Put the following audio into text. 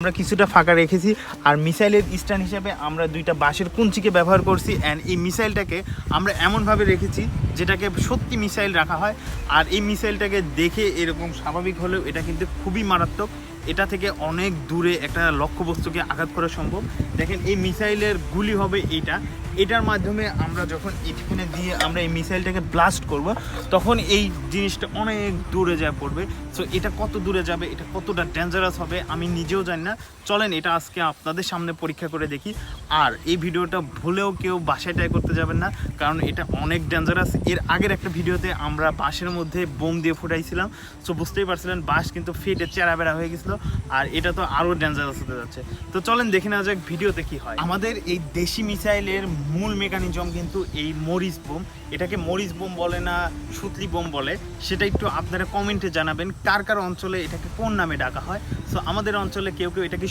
আমরা কিছুটা ফাঁকা রেখেছি। আর মিসাইলের স্ট্যান্ড হিসাবে আমরা দুইটা বাঁশের কুঞ্চিকে ব্যবহার করছি। অ্যান্ড এই মিসাইলটাকে আমরা এমনভাবে রেখেছি যেটাকে সত্যি মিসাইল রাখা হয়। আর এই মিসাইলটাকে দেখে এরকম স্বাভাবিক হলেও এটা কিন্তু খুবই মারাত্মক। এটা থেকে অনেক দূরে একটা লক্ষ্যবস্তুকে আঘাত করা সম্ভব। দেখেন এই মিসাইলের গুলি হবে এটার মাধ্যমে আমরা যখন এখানে দিয়ে আমরা এই মিসাইলটাকে ব্লাস্ট করব তখন এই জিনিসটা অনেক দূরে যায় পড়বে। সো এটা কত দূরে যাবে, এটা কতটা ডেঞ্জারাস হবে আমি নিজেও জানি না। চলেন এটা আজকে আপনাদের সামনে পরীক্ষা করে দেখি। আর এই ভিডিওটা ভুলেও কেউ বাসায় ট্রাই করতে যাবেন না, কারণ এটা অনেক ডেঞ্জারাস। এর আগের একটা ভিডিওতে আমরা বাঁশের মধ্যে বোম দিয়ে ফুটাইছিলাম। সো বুঝতেই পারছিলেন বাঁশ কিন্তু ফেটে চেরাবেড়া হয়ে গেছিলো। আর এটা তো আরও ডেঞ্জারাস হতে যাচ্ছে। তো চলেন দেখে নেওয়া যাক ভিডিওতে কি হয়। আমাদের এই দেশি মিসাইলের মূল মেকানিজম কিন্তু এই মরিচ বোম। এটাকে মরিচ বোম বলে না সুতলি বোম বলে, সেটা একটু আপনারা কমেন্টে জানাবেন কার কার অঞ্চলে এটাকে কোন নামে ডাকা হয়। সো আমাদের অঞ্চলে কেউ কেউ এটাকে